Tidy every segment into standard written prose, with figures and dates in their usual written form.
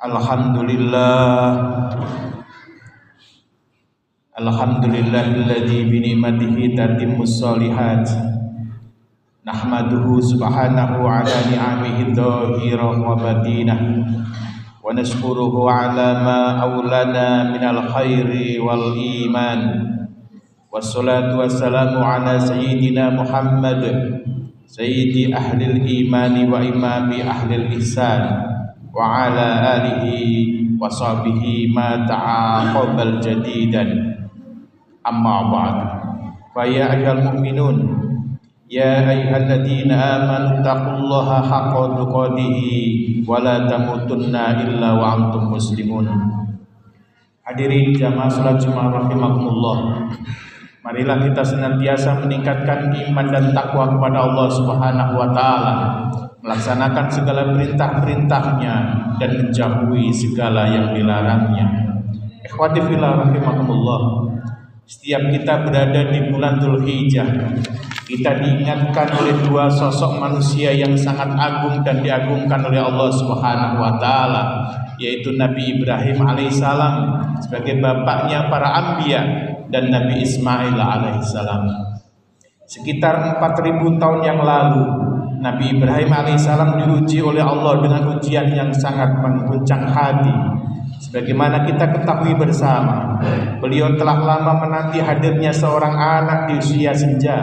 Alhamdulillah, alhamdulillahilladzi bi ni'matihi tatimmus shalihat. Nahmaduhu subhanahu ala ni'amihi dhahirah wa batinah, wa nashkuruhu ala ma aulana minal khairi wal iman. Wassalatu wassalamu ala sayyidina Muhammad, sayyidi ahlil imani wa imami ahlil ihsan, wa ala alihi wa sahbihi ma ta'aqabal jadidan. Amma ba'd. Fa ya ayyuhal mu'minun, ya ayyuhalladzina amanu taqullaha haqqa tuqatih wa la tamutunna illa wa antum muslimun. Hadirin jamaah salat Jumat rahimakumullah. Marilah kita senantiasa meningkatkan iman dan takwa kepada Allah Subhanahu wa taala, melaksanakan segala perintah-perintahnya dan menjauhi segala yang dilarangnya. Ikhwati fillah rahimakumullah. Setiap kita berada di bulan Dzulhijjah, kita diingatkan oleh dua sosok manusia yang sangat agung dan diagungkan oleh Allah Subhanahu wa taala, yaitu Nabi Ibrahim alaihissalam sebagai bapaknya para anbiya dan Nabi Ismail alaihissalam. Sekitar 4000 tahun yang lalu, Nabi Ibrahim alaihissalam diuji oleh Allah dengan ujian yang sangat mengguncang hati. Sebagaimana kita ketahui bersama, beliau telah lama menanti hadirnya seorang anak di usia senja.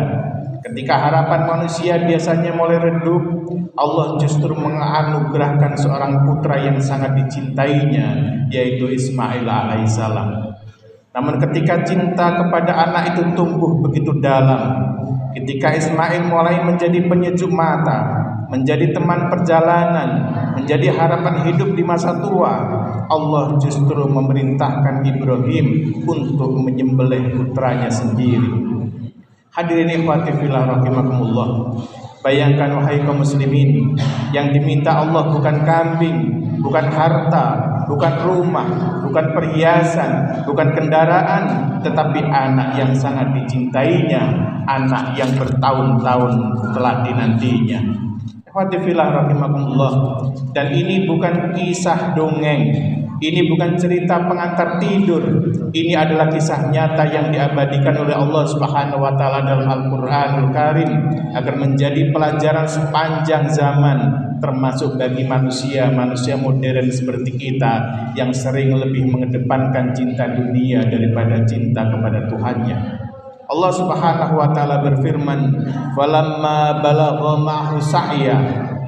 Ketika harapan manusia biasanya mulai redup, Allah justru menganugerahkan seorang putra yang sangat dicintainya, yaitu Ismail alaihissalam. Namun ketika cinta kepada anak itu tumbuh begitu dalam, ketika Ismail mulai menjadi penyejuk mata, menjadi teman perjalanan, menjadi harapan hidup di masa tua, Allah justru memerintahkan Ibrahim untuk menyembelih putranya sendiri. Hadirin ikhwati fillah rahimakumullah. Bayangkan wahai kaum muslimin, yang diminta Allah bukan kambing, bukan harta, bukan rumah, bukan perhiasan, bukan kendaraan, tetapi anak yang sangat dicintainya, anak yang bertahun-tahun telah dinantinya. Ikhwati fillah rahimakumullah. Dan ini bukan kisah dongeng, ini bukan cerita pengantar tidur, ini adalah kisah nyata yang diabadikan oleh Allah Subhanahu wa taala dalam Al-Qur'anul Karim agar menjadi pelajaran sepanjang zaman, termasuk bagi manusia modern seperti kita yang sering lebih mengedepankan cinta dunia daripada cinta kepada Tuhannya. Allah Subhanahu wa taala berfirman, "Falamma balagha ma'hu sa'ya,"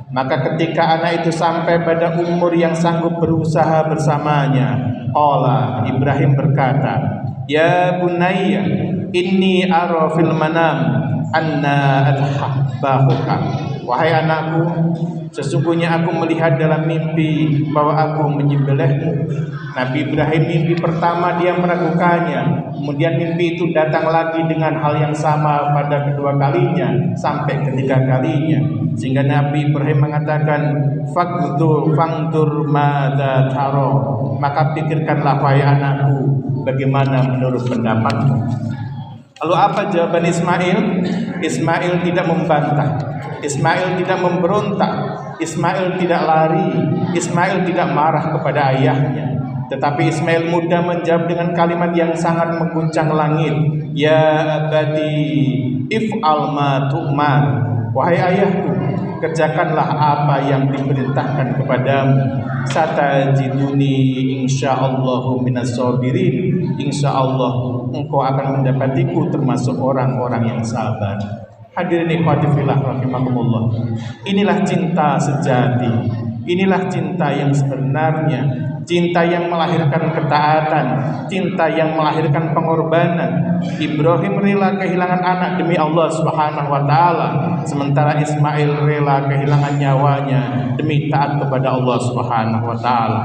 maka ketika anak itu sampai pada umur yang sanggup berusaha bersamanya, qala, Ibrahim berkata, "Ya bunayya, inni ara fil manam anna adhabbahuka." Wahai anakku, sesungguhnya aku melihat dalam mimpi bahwa aku menyembelihmu. Nabi Ibrahim mimpi pertama dia meragukannya, kemudian mimpi itu datang lagi dengan hal yang sama pada kedua kalinya sampai ketiga kalinya, sehingga Nabi Ibrahim mengatakan, fangdur madza tara, maka pikirkanlah wahai anakku, bagaimana menurut pendapatmu. Lalu apa jawaban Ismail? Ismail tidak membantah, Ismail tidak memberontak, Ismail tidak lari, Ismail tidak marah kepada ayahnya. Tetapi Ismail mudah menjawab dengan kalimat yang sangat mengguncang langit, "Ya abati, if'al ma tu'mar." Wahai ayahku, kerjakanlah apa yang diperintahkan kepadamu. Satajiduni insyaallahu minas sabirin. Insyaallah engkau akan mendapatiku termasuk orang-orang yang sabar. Hadirin ikhwati fillah rahimakumullah. Inilah cinta sejati. Inilah cinta yang sebenarnya, cinta yang melahirkan ketaatan, cinta yang melahirkan pengorbanan. Ibrahim rela kehilangan anak demi Allah Subhanahu wa taala, sementara Ismail rela kehilangan nyawanya demi taat kepada Allah Subhanahu wa taala.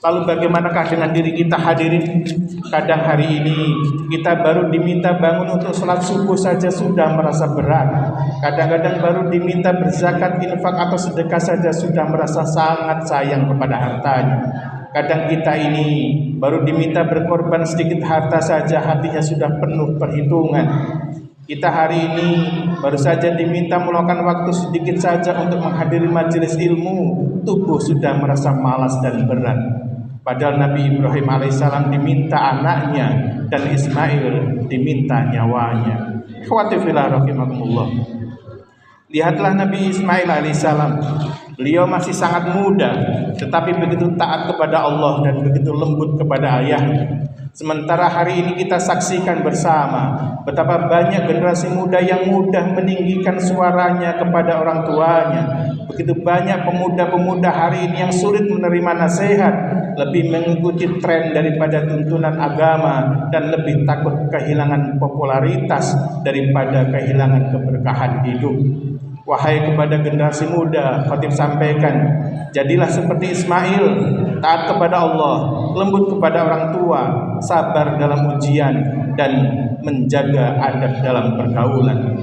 Lalu bagaimanakah dengan diri kita hadirin? Kadang hari ini kita baru diminta bangun untuk sholat subuh saja sudah merasa berat. Kadang-kadang baru diminta berzakat, infak atau sedekah saja sudah merasa sangat sayang kepada hartanya. Kadang kita ini baru diminta berkorban sedikit harta saja hatinya sudah penuh perhitungan. Kita hari ini baru saja diminta meluangkan waktu sedikit saja untuk menghadiri majelis ilmu, tubuh sudah merasa malas dan berat. Padahal Nabi Ibrahim alaihissalam diminta anaknya dan Ismail diminta nyawanya. Ikhwati fillah rahimakumullah. Lihatlah Nabi Ismail alaihissalam. Beliau masih sangat muda, tetapi begitu taat kepada Allah dan begitu lembut kepada ayahnya. Sementara hari ini kita saksikan bersama betapa banyak generasi muda yang mudah meninggikan suaranya kepada orang tuanya. Begitu banyak pemuda-pemuda hari ini yang sulit menerima nasihat, lebih mengikuti tren daripada tuntunan agama, dan lebih takut kehilangan popularitas daripada kehilangan keberkahan hidup. Wahai kepada generasi muda, khatib sampaikan, jadilah seperti Ismail, taat kepada Allah, lembut kepada orang tua, sabar dalam ujian, dan menjaga adab dalam pergaulan.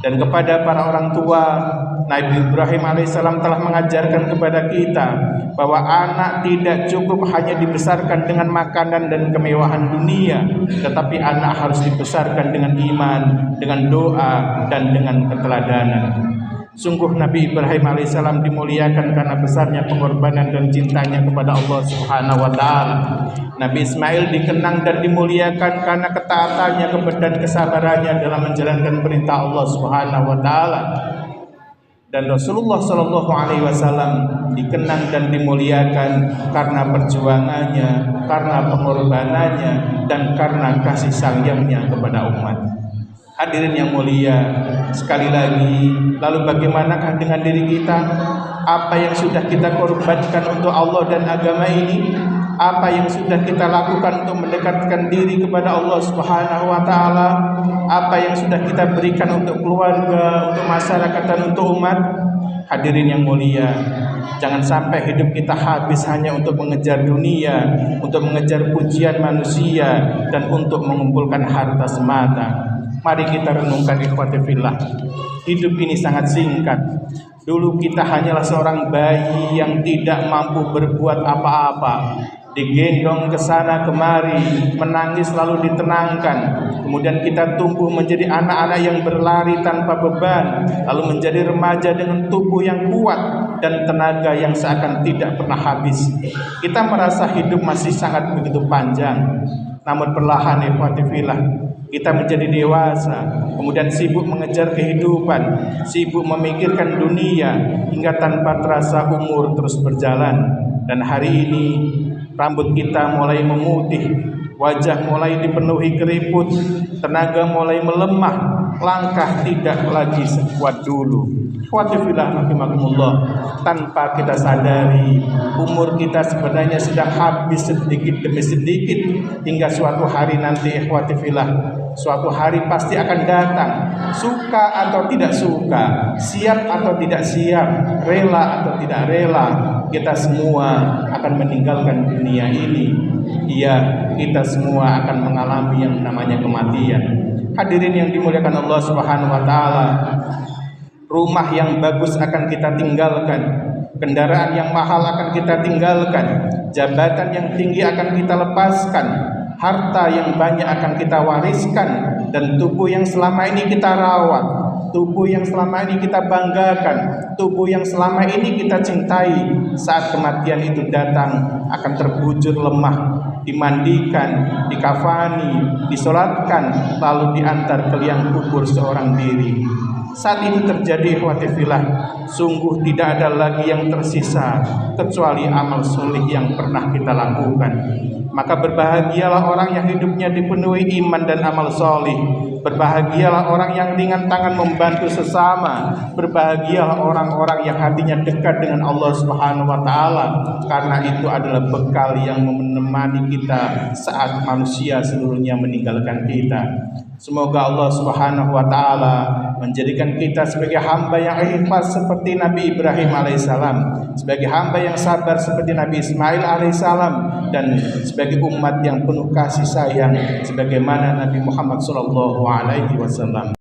Dan kepada para orang tua, Nabi Ibrahim alaihissalam telah mengajarkan kepada kita bahwa anak tidak cukup hanya dibesarkan dengan makanan dan kemewahan dunia, tetapi anak harus dibesarkan dengan iman, dengan doa, dan dengan keteladanan. Sungguh Nabi Ibrahim alaihissalam dimuliakan karena besarnya pengorbanan dan cintanya kepada Allah Subhanahu wa taala. Nabi Ismail dikenang dan dimuliakan karena ketaatannya dan kesabarannya dalam menjalankan perintah Allah Subhanahu wa taala. Dan Rasulullah Shallallahu alaihi wasallam dikenang dan dimuliakan karena perjuangannya, karena pengorbanannya, dan karena kasih sayangnya kepada umat. Hadirin yang mulia, sekali lagi, lalu bagaimanakah dengan diri kita? Apa yang sudah kita korbankan untuk Allah dan agama ini? Apa yang sudah kita lakukan untuk mendekatkan diri kepada Allah Subhanahu wa taala? Apa yang sudah kita berikan untuk keluarga, untuk masyarakat, dan untuk umat? Hadirin yang mulia, jangan sampai hidup kita habis hanya untuk mengejar dunia, untuk mengejar pujian manusia, dan untuk mengumpulkan harta semata. Mari kita renungkan ikhwati fillah. Hidup ini sangat singkat. Dulu kita hanyalah seorang bayi yang tidak mampu berbuat apa-apa, digendong ke sana kemari, menangis lalu ditenangkan. Kemudian kita tumbuh menjadi anak-anak yang berlari tanpa beban, lalu menjadi remaja dengan tubuh yang kuat dan tenaga yang seakan tidak pernah habis. Kita merasa hidup masih sangat begitu panjang. Namun perlahan ikhwati fillah, kita menjadi dewasa, kemudian sibuk mengejar kehidupan, sibuk memikirkan dunia, hingga tanpa terasa umur terus berjalan. Dan hari ini rambut kita mulai memutih, wajah mulai dipenuhi keriput, tenaga mulai melemah, langkah tidak lagi sekuat dulu. Ikhwati fillah rahimakumullah, tanpa kita sadari umur kita sebenarnya sedang habis sedikit demi sedikit, hingga suatu hari nanti ikhwati fillah, suatu hari pasti akan datang. Suka atau tidak suka, siap atau tidak siap, rela atau tidak rela, kita semua akan meninggalkan dunia ini. Iya, kita semua akan mengalami yang namanya kematian. Hadirin yang dimuliakan Allah Subhanahu wa taala, rumah yang bagus akan kita tinggalkan, kendaraan yang mahal akan kita tinggalkan, jabatan yang tinggi akan kita lepaskan, harta yang banyak akan kita wariskan, dan tubuh yang selama ini kita rawat, tubuh yang selama ini kita banggakan, tubuh yang selama ini kita cintai, saat kematian itu datang akan terbujur lemah, dimandikan, dikafani, disolatkan, lalu diantar ke liang kubur seorang diri. Saat itu terjadi ikhwati fillah, sungguh tidak ada lagi yang tersisa kecuali amal soleh yang pernah kita lakukan. Maka berbahagialah orang yang hidupnya dipenuhi iman dan amal soleh. Berbahagialah orang yang ringan tangan membantu sesama. Berbahagialah orang-orang yang hatinya dekat dengan Allah Subhanahu wa taala, karena itu adalah bekal yang menemani kita saat manusia seluruhnya meninggalkan kita. Semoga Allah Subhanahu wa taala menjadikan kita sebagai hamba yang ikhlas seperti Nabi Ibrahim alaihissalam, sebagai hamba yang sabar seperti Nabi Ismail alaihissalam, dan sebagai umat yang penuh kasih sayang sebagaimana Nabi Muhammad sallallahu alaihi wasallam.